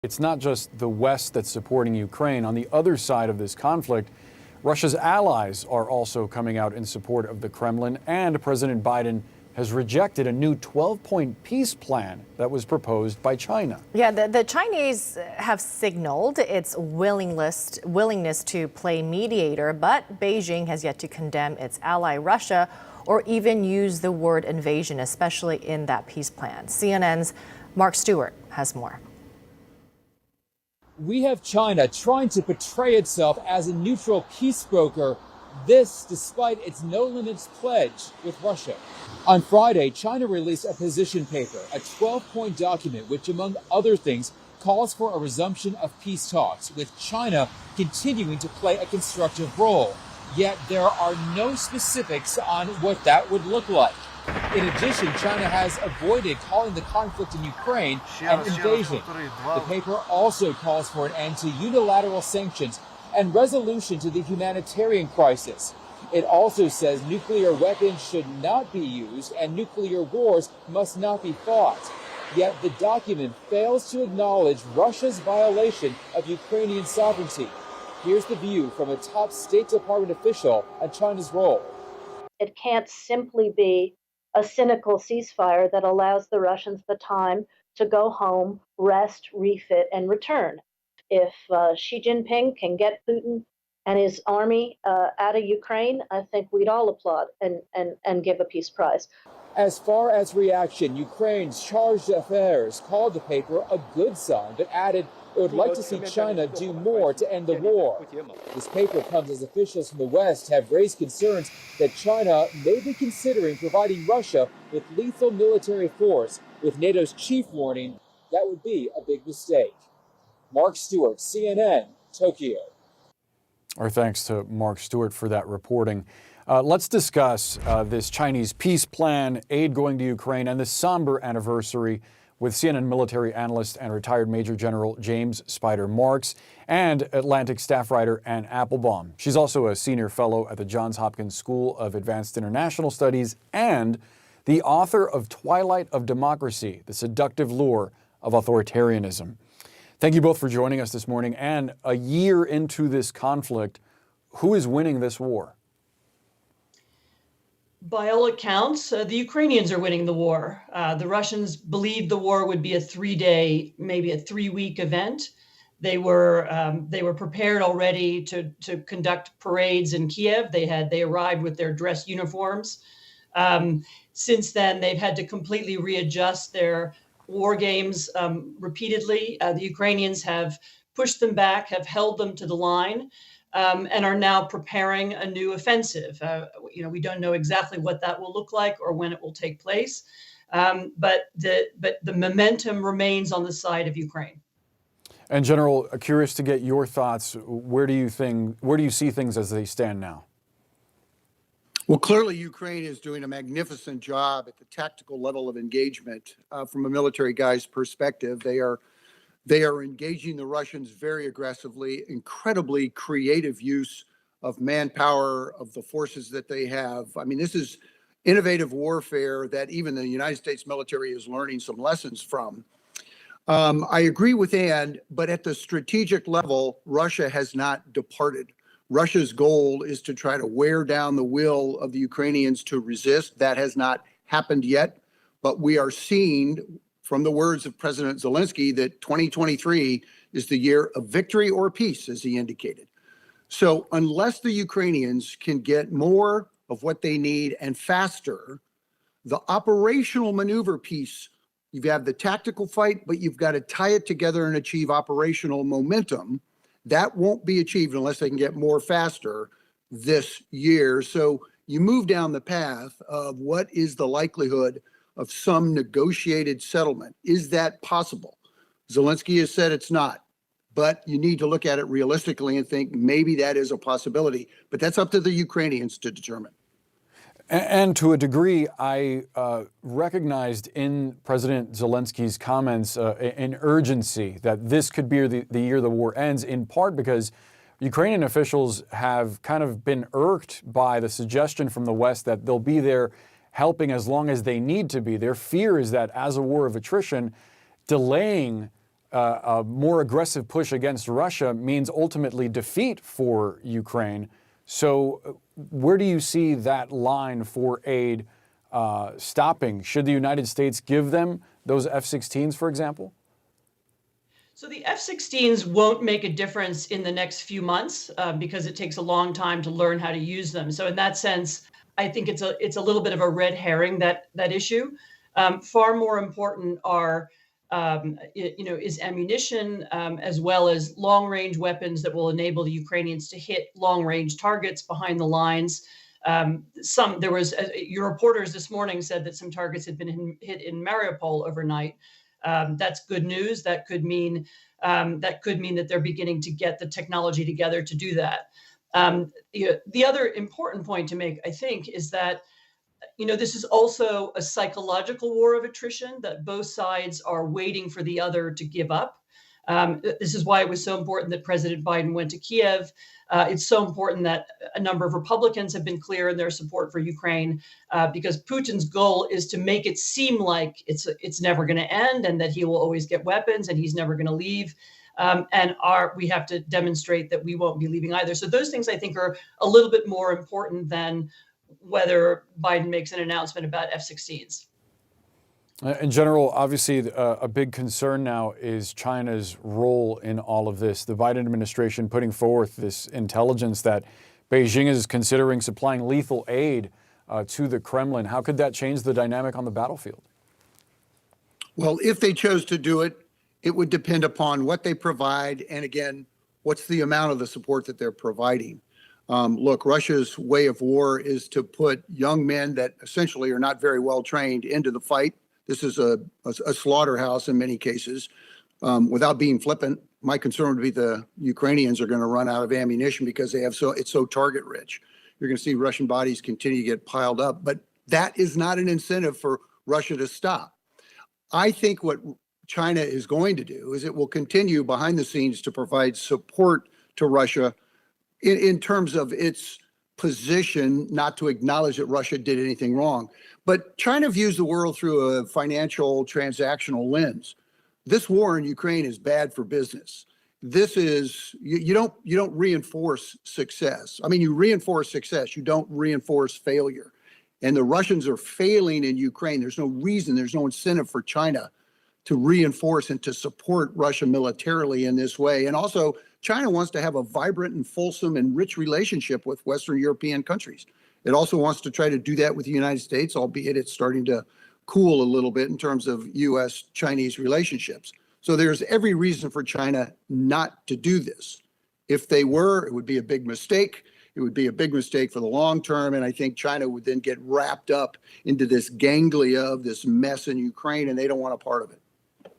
It's not just the West that's supporting Ukraine. On the other side of this conflict, Russia's allies are also coming out in support of the Kremlin, and President Biden has rejected a new 12-point peace plan that was proposed by China. Yeah, the Chinese have signaled its willingness to play mediator, but Beijing has yet to condemn its ally Russia or even use the word invasion, especially in that peace plan. CNN's Mark Stewart has more. We have China trying to portray itself as a neutral peace broker, this despite its no-limits pledge with Russia. On Friday, China released a position paper, a 12-point document which, among other things, calls for a resumption of peace talks, with China continuing to play a constructive role. Yet there are no specifics on what that would look like. In addition, China has avoided calling the conflict in Ukraine an invasion. The paper also calls for an end to unilateral sanctions and resolution to the humanitarian crisis. It also says nuclear weapons should not be used and nuclear wars must not be fought. Yet the document fails to acknowledge Russia's violation of Ukrainian sovereignty. Here's the view from a top State Department official on China's role. It can't simply be a cynical ceasefire that allows the Russians the time to go home, rest, refit, and return. If Xi Jinping can get Putin and his army out of Ukraine, I think we'd all applaud and give a peace prize. As far as reaction, Ukraine's charge d'affaires called the paper a good sign, but added it would like to see China do more to end the war. This paper comes as officials from the West have raised concerns that China may be considering providing Russia with lethal military force, with NATO's chief warning that would be a big mistake. Mark Stewart, CNN, Tokyo. Our thanks to Mark Stewart for that reporting. Let's discuss this Chinese peace plan, aid going to Ukraine, and the somber anniversary with CNN military analyst and retired Major General James Spider Marks and Atlantic staff writer Anne Applebaum. She's also a senior fellow at the Johns Hopkins School of Advanced International Studies and the author of Twilight of Democracy, The Seductive Lure of Authoritarianism. Thank you both for joining us this morning. And a year into this conflict, who is winning this war? By all accounts, the Ukrainians are winning the war. The Russians believed the war would be a 3-day, maybe a 3-week event. They were prepared already to conduct parades in Kiev. They arrived with their dress uniforms. Since then, they've had to completely readjust their war games repeatedly. The Ukrainians have pushed them back, have held them to the line. And are now preparing a new offensive. We don't know exactly what that will look like or when it will take place, but the momentum remains on the side of Ukraine. And General, curious to get your thoughts. Where do you see things as they stand now? Well, clearly Ukraine is doing a magnificent job at the tactical level of engagement. From a military guy's perspective, they are engaging the Russians very aggressively, incredibly creative use of manpower, of the forces that they have. I mean, this is innovative warfare that even the United States military is learning some lessons from. I agree with Anne, but at the strategic level, Russia has not departed. Russia's goal is to try to wear down the will of the Ukrainians to resist. That has not happened yet, but we are seeing from the words of President Zelensky that 2023 is the year of victory or peace, as he indicated. So unless the Ukrainians can get more of what they need and faster, the operational maneuver piece, you have the tactical fight, but you've got to tie it together and achieve operational momentum. That won't be achieved unless they can get more faster this year. So you move down the path of what is the likelihood of some negotiated settlement. Is that possible? Zelensky has said it's not, but you need to look at it realistically and think maybe that is a possibility, but that's up to the Ukrainians to determine. And to a degree, I recognized in President Zelensky's comments an urgency that this could be the year the war ends, in part because Ukrainian officials have kind of been irked by the suggestion from the West that they'll be there helping as long as they need to be. Their fear is that as a war of attrition, delaying a more aggressive push against Russia means ultimately defeat for Ukraine. So where do you see that line for aid stopping? Should the United States give them those F-16s, for example? So the F-16s won't make a difference in the next few months because it takes a long time to learn how to use them. So in that sense, I think it's a little bit of a red herring, that issue. Far more important are is ammunition as well as long-range weapons that will enable the Ukrainians to hit long-range targets behind the lines. Your reporters this morning said that some targets had been hit in Mariupol overnight. That's good news. That could mean that they're beginning to get the technology together to do that. The other important point to make, I think, is that this is also a psychological war of attrition, that both sides are waiting for the other to give up. This is why it was so important that President Biden went to Kiev. It's so important that a number of Republicans have been clear in their support for Ukraine, because Putin's goal is to make it seem like it's never going to end and that he will always get weapons and he's never going to leave. We have to demonstrate that we won't be leaving either. So those things I think are a little bit more important than whether Biden makes an announcement about F-16s. In general, obviously, a big concern now is China's role in all of this. The Biden administration putting forth this intelligence that Beijing is considering supplying lethal aid to the Kremlin. How could that change the dynamic on the battlefield? Well, if they chose to do it, it would depend upon what they provide. And again, what's the amount of the support that they're providing? Look, Russia's way of war is to put young men that essentially are not very well trained into the fight. This is a slaughterhouse in many cases. Without being flippant, my concern would be the Ukrainians are going to run out of ammunition because it's so target rich. You're going to see Russian bodies continue to get piled up, but that is not an incentive for Russia to stop. I think what China is going to do is it will continue behind the scenes to provide support to Russia in terms of its position not to acknowledge that Russia did anything wrong. But China views the world through a financial transactional lens. This war in Ukraine is bad for business. This is, you don't reinforce success. I mean, you reinforce success, you don't reinforce failure. And the Russians are failing in Ukraine. There's no incentive for China to reinforce and to support Russia militarily in this way. And also, China wants to have a vibrant and fulsome and rich relationship with Western European countries. It also wants to try to do that with the United States, albeit it's starting to cool a little bit in terms of U.S.-Chinese relationships. So there's every reason for China not to do this. If they were, it would be a big mistake. It would be a big mistake for the long term. And I think China would then get wrapped up into this ganglia of this mess in Ukraine, and they don't want a part of it.